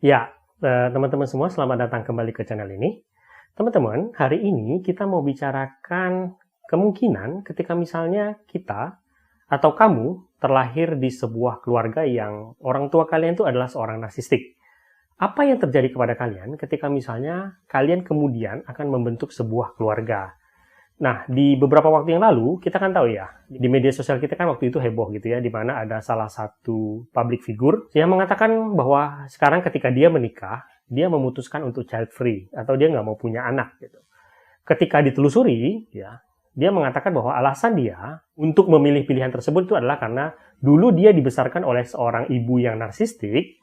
Ya, teman-teman semua selamat datang kembali ke channel ini. Teman-teman, hari ini kita mau bicarakan kemungkinan ketika misalnya kita atau kamu terlahir di sebuah keluarga yang orang tua kalian itu adalah seorang narsistik. Apa yang terjadi kepada kalian ketika misalnya kalian kemudian akan membentuk sebuah keluarga? Nah, di beberapa waktu yang lalu, kita kan tahu ya, di media sosial kita kan waktu itu heboh gitu ya, di mana ada salah satu public figure yang mengatakan bahwa sekarang ketika dia menikah, dia memutuskan untuk child free, atau dia nggak mau punya anak gitu. Ketika ditelusuri, ya, dia mengatakan bahwa alasan dia untuk memilih pilihan tersebut itu adalah karena dulu dia dibesarkan oleh seorang ibu yang narsistik,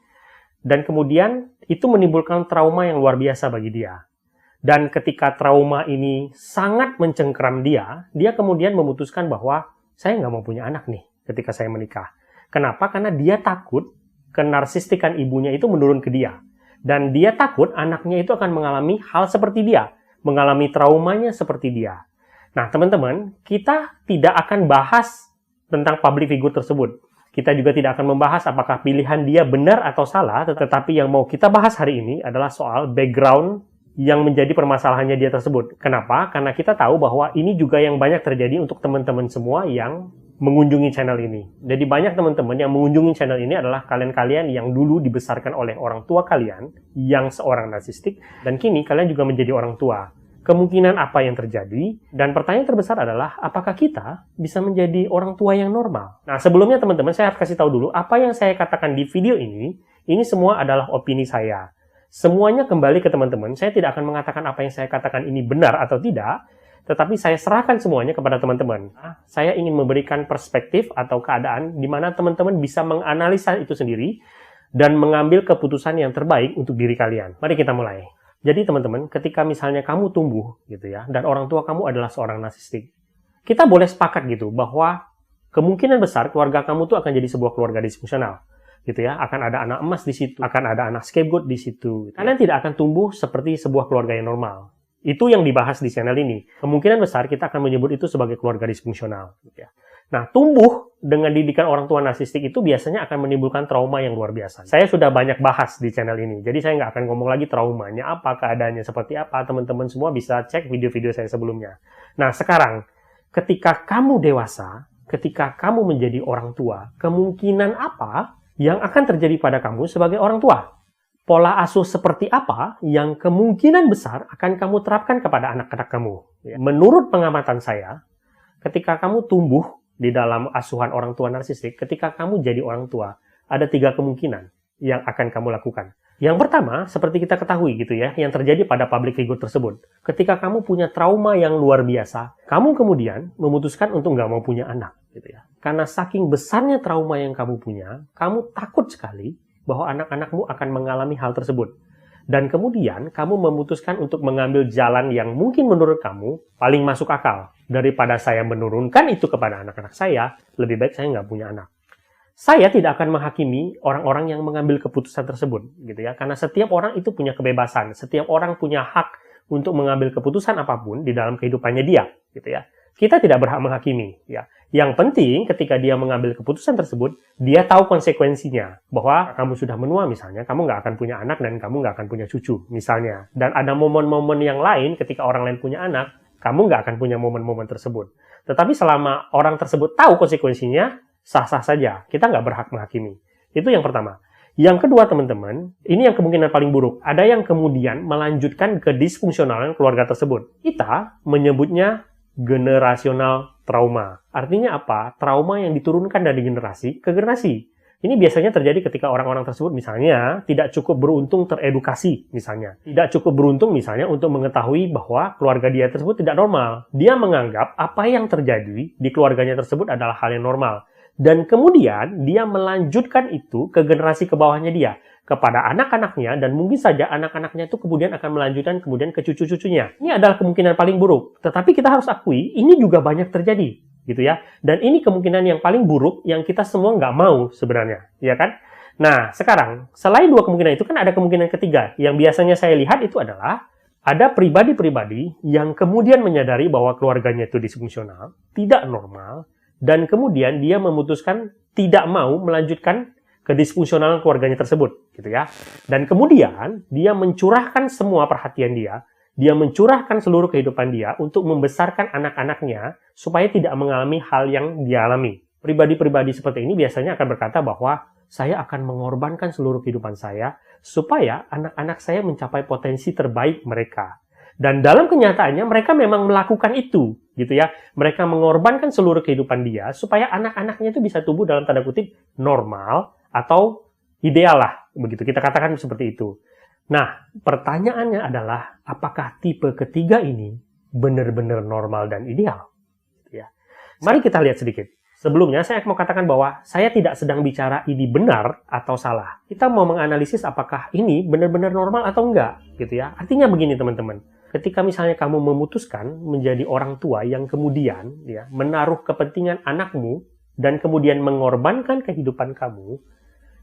dan kemudian itu menimbulkan trauma yang luar biasa bagi dia. Dan ketika trauma ini sangat mencengkeram dia kemudian memutuskan bahwa saya nggak mau punya anak nih ketika saya menikah. Kenapa? Karena dia takut kenarsistikan ibunya itu menurun ke dia. Dan dia takut anaknya itu akan mengalami hal seperti dia, mengalami traumanya seperti dia. Nah, teman-teman, kita tidak akan bahas tentang public figure tersebut. Kita juga tidak akan membahas apakah pilihan dia benar atau salah, tetapi yang mau kita bahas hari ini adalah soal background yang menjadi permasalahannya dia tersebut. Kenapa? Karena kita tahu bahwa ini juga yang banyak terjadi untuk teman-teman semua yang mengunjungi channel ini. Jadi banyak teman-teman yang mengunjungi channel ini adalah kalian-kalian yang dulu dibesarkan oleh orang tua kalian yang seorang narsistik, dan kini kalian juga menjadi orang tua. Kemungkinan apa yang terjadi? Dan pertanyaan terbesar adalah, apakah kita bisa menjadi orang tua yang normal? Nah, sebelumnya teman-teman, saya harus kasih tahu dulu, apa yang saya katakan di video ini semua adalah opini saya. Semuanya kembali ke teman-teman. Saya tidak akan mengatakan apa yang saya katakan ini benar atau tidak, tetapi saya serahkan semuanya kepada teman-teman. Saya ingin memberikan perspektif atau keadaan di mana teman-teman bisa menganalisa itu sendiri dan mengambil keputusan yang terbaik untuk diri kalian. Mari kita mulai. Jadi teman-teman, ketika misalnya kamu tumbuh gitu ya, dan orang tua kamu adalah seorang narsistik, kita boleh sepakat gitu bahwa kemungkinan besar keluarga kamu tuh akan jadi sebuah keluarga disfungsional. Gitu ya, akan ada anak emas di situ, akan ada anak scapegoat di situ. Kalian tidak akan tumbuh seperti sebuah keluarga yang normal. Itu yang dibahas di channel ini. Kemungkinan besar kita akan menyebut itu sebagai keluarga disfungsional. Gitu ya. Nah, tumbuh dengan didikan orang tua narsistik itu biasanya akan menimbulkan trauma yang luar biasa. Saya sudah banyak bahas di channel ini, jadi saya nggak akan ngomong lagi traumanya apa, keadaannya seperti apa. Teman-teman semua bisa cek video-video saya sebelumnya. Nah, sekarang, ketika kamu dewasa, ketika kamu menjadi orang tua, kemungkinan apa yang akan terjadi pada kamu sebagai orang tua? Pola asuh seperti apa yang kemungkinan besar akan kamu terapkan kepada anak-anak kamu? Menurut pengamatan saya, ketika kamu tumbuh di dalam asuhan orang tua narsistik, ketika kamu jadi orang tua, ada 3 kemungkinan yang akan kamu lakukan. Yang pertama, seperti kita ketahui gitu ya, yang terjadi pada public figure tersebut. Ketika kamu punya trauma yang luar biasa, kamu kemudian memutuskan untuk nggak mau punya anak. Gitu ya. Karena saking besarnya trauma yang kamu punya, kamu takut sekali bahwa anak-anakmu akan mengalami hal tersebut. Dan kemudian kamu memutuskan untuk mengambil jalan yang mungkin menurut kamu paling masuk akal. Daripada saya menurunkan itu kepada anak-anak saya, lebih baik saya nggak punya anak. Saya tidak akan menghakimi orang-orang yang mengambil keputusan tersebut, gitu ya. Karena setiap orang itu punya kebebasan, setiap orang punya hak untuk mengambil keputusan apapun di dalam kehidupannya dia, gitu ya. Kita tidak berhak menghakimi, ya. Yang penting ketika dia mengambil keputusan tersebut, dia tahu konsekuensinya. Bahwa kamu sudah menua misalnya, kamu nggak akan punya anak dan kamu nggak akan punya cucu, misalnya. Dan ada momen-momen yang lain ketika orang lain punya anak, kamu nggak akan punya momen-momen tersebut. Tetapi selama orang tersebut tahu konsekuensinya, sah-sah saja. Kita nggak berhak menghakimi. Itu yang pertama. Yang kedua, teman-teman, ini yang kemungkinan paling buruk. Ada yang kemudian melanjutkan ke disfungsionalan keluarga tersebut. Kita menyebutnya generasional trauma. Artinya apa? Trauma yang diturunkan dari generasi ke generasi. Ini biasanya terjadi ketika orang-orang tersebut misalnya tidak cukup beruntung teredukasi misalnya. Tidak cukup beruntung misalnya untuk mengetahui bahwa keluarga dia tersebut tidak normal. Dia menganggap apa yang terjadi di keluarganya tersebut adalah hal yang normal. Dan kemudian dia melanjutkan itu ke generasi ke bawahnya dia. Kepada anak-anaknya, dan mungkin saja anak-anaknya itu kemudian akan melanjutkan kemudian ke cucu-cucunya. Ini adalah kemungkinan paling buruk. Tetapi kita harus akui, ini juga banyak terjadi. Gitu ya. Dan ini kemungkinan yang paling buruk yang kita semua nggak mau sebenarnya. Ya kan? Nah, sekarang, selain 2 kemungkinan itu kan ada kemungkinan ketiga. Yang biasanya saya lihat itu adalah ada pribadi-pribadi yang kemudian menyadari bahwa keluarganya itu disfungsional, tidak normal, dan kemudian dia memutuskan tidak mau melanjutkan kedisfungsionalan keluarganya tersebut, gitu ya. Dan kemudian dia mencurahkan semua perhatian dia mencurahkan seluruh kehidupan dia untuk membesarkan anak-anaknya supaya tidak mengalami hal yang dia alami. Pribadi-pribadi seperti ini biasanya akan berkata bahwa saya akan mengorbankan seluruh kehidupan saya supaya anak-anak saya mencapai potensi terbaik mereka. Dan dalam kenyataannya mereka memang melakukan itu, gitu ya. Mereka mengorbankan seluruh kehidupan dia supaya anak-anaknya itu bisa tumbuh dalam tanda kutip normal atau ideal lah, begitu kita katakan seperti itu. Nah, pertanyaannya adalah apakah tipe ketiga ini benar-benar normal dan ideal? Ya. Mari kita lihat sedikit. Sebelumnya saya mau katakan bahwa saya tidak sedang bicara ini benar atau salah. Kita mau menganalisis apakah ini benar-benar normal atau enggak, gitu ya. Artinya begini teman-teman. Ketika misalnya kamu memutuskan menjadi orang tua yang kemudian ya, menaruh kepentingan anakmu dan kemudian mengorbankan kehidupan kamu,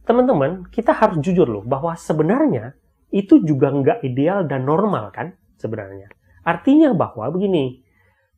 teman-teman, kita harus jujur loh bahwa sebenarnya itu juga nggak ideal dan normal kan sebenarnya. Artinya bahwa begini,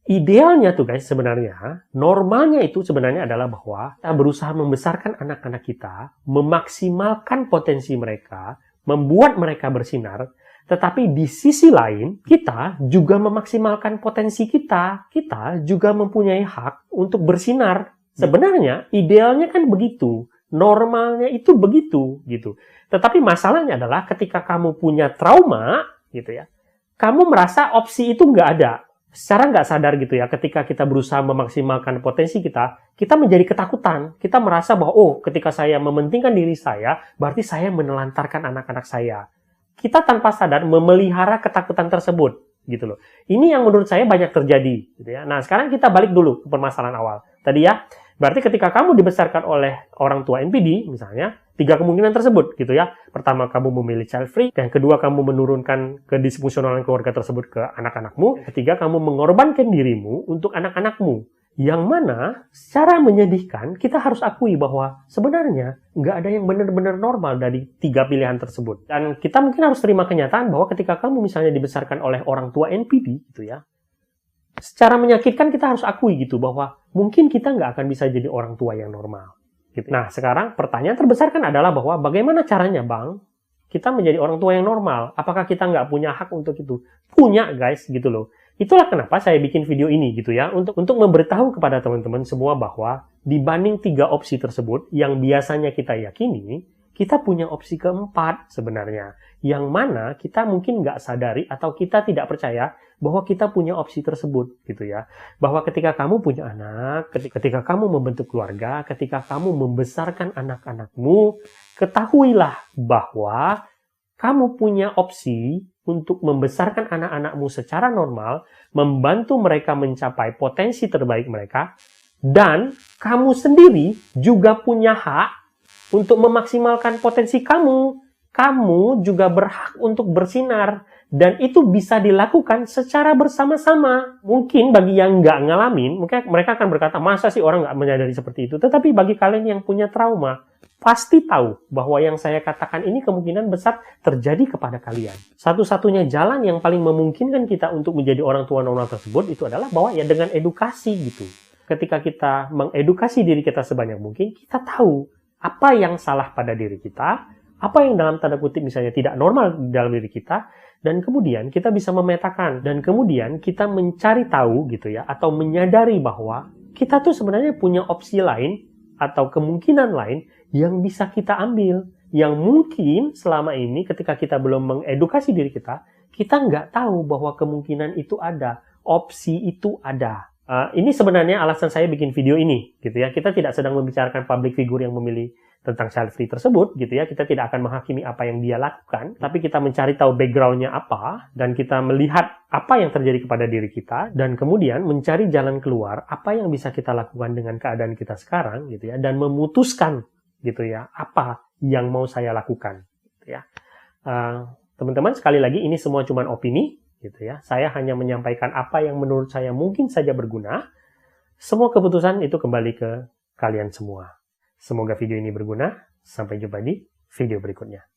idealnya tuh guys sebenarnya, normalnya itu sebenarnya adalah bahwa kita berusaha membesarkan anak-anak kita, memaksimalkan potensi mereka, membuat mereka bersinar. Tetapi di sisi lain, kita juga memaksimalkan potensi kita. Kita juga mempunyai hak untuk bersinar. Sebenarnya, idealnya kan begitu. Normalnya itu begitu, gitu. Tetapi masalahnya adalah ketika kamu punya trauma, gitu ya, kamu merasa opsi itu nggak ada. Secara nggak sadar gitu ya, ketika kita berusaha memaksimalkan potensi kita menjadi ketakutan. Kita merasa bahwa, oh, ketika saya mementingkan diri saya, berarti saya menelantarkan anak-anak saya. Kita tanpa sadar memelihara ketakutan tersebut, gitu loh. Ini yang menurut saya banyak terjadi, gitu ya. Nah, sekarang kita balik dulu ke permasalahan awal. Tadi ya, berarti ketika kamu dibesarkan oleh orang tua NPD, misalnya, 3 kemungkinan tersebut, gitu ya. Pertama, kamu memilih child free. Yang kedua, kamu menurunkan kedisfungsionalan keluarga tersebut ke anak-anakmu. Ketiga, kamu mengorbankan dirimu untuk anak-anakmu. Yang mana, secara menyedihkan, kita harus akui bahwa sebenarnya nggak ada yang benar-benar normal dari 3 pilihan tersebut. Dan kita mungkin harus terima kenyataan bahwa ketika kamu misalnya dibesarkan oleh orang tua NPD, gitu ya, secara menyakitkan kita harus akui gitu bahwa mungkin kita nggak akan bisa jadi orang tua yang normal. Gitu. Nah, sekarang pertanyaan terbesar kan adalah bahwa bagaimana caranya, Bang, kita menjadi orang tua yang normal? Apakah kita nggak punya hak untuk itu? Punya, guys, gitu loh. Itulah kenapa saya bikin video ini gitu ya, untuk memberitahu kepada teman-teman semua bahwa dibanding 3 opsi tersebut yang biasanya kita yakini, kita punya opsi keempat sebenarnya, yang mana kita mungkin nggak sadari atau kita tidak percaya bahwa kita punya opsi tersebut gitu ya. Bahwa ketika kamu punya anak, ketika kamu membentuk keluarga, ketika kamu membesarkan anak-anakmu, ketahuilah bahwa kamu punya opsi untuk membesarkan anak-anakmu secara normal, membantu mereka mencapai potensi terbaik mereka, dan kamu sendiri juga punya hak untuk memaksimalkan potensi kamu. Kamu juga berhak untuk bersinar, dan itu bisa dilakukan secara bersama-sama. Mungkin bagi yang nggak ngalamin, mungkin mereka akan berkata, masa sih orang nggak menyadari seperti itu? Tetapi bagi kalian yang punya trauma, pasti tahu bahwa yang saya katakan ini kemungkinan besar terjadi kepada kalian. Satu-satunya jalan yang paling memungkinkan kita untuk menjadi orang tua normal tersebut itu adalah bahwa ya dengan edukasi gitu. Ketika kita mengedukasi diri kita sebanyak mungkin, kita tahu apa yang salah pada diri kita, apa yang dalam tanda kutip misalnya tidak normal dalam diri kita, dan kemudian kita bisa memetakan, dan kemudian kita mencari tahu gitu ya, atau menyadari bahwa kita tuh sebenarnya punya opsi lain atau kemungkinan lain yang bisa kita ambil, yang mungkin selama ini ketika kita belum mengedukasi diri kita nggak tahu bahwa kemungkinan itu ada, opsi itu ada. Ini sebenarnya alasan saya bikin video ini, gitu ya. Kita tidak sedang membicarakan public figure yang memilih tentang child free tersebut, gitu ya. Kita tidak akan menghakimi apa yang dia lakukan, tapi kita mencari tahu background-nya apa, dan kita melihat apa yang terjadi kepada diri kita, dan kemudian mencari jalan keluar, apa yang bisa kita lakukan dengan keadaan kita sekarang, gitu ya, dan memutuskan, gitu ya, apa yang mau saya lakukan, gitu ya. Teman-teman, sekali lagi, ini semua cuma opini, gitu ya. Saya hanya menyampaikan apa yang menurut saya mungkin saja berguna. Semua keputusan itu kembali ke kalian semua. Semoga video ini berguna. Sampai jumpa di video berikutnya.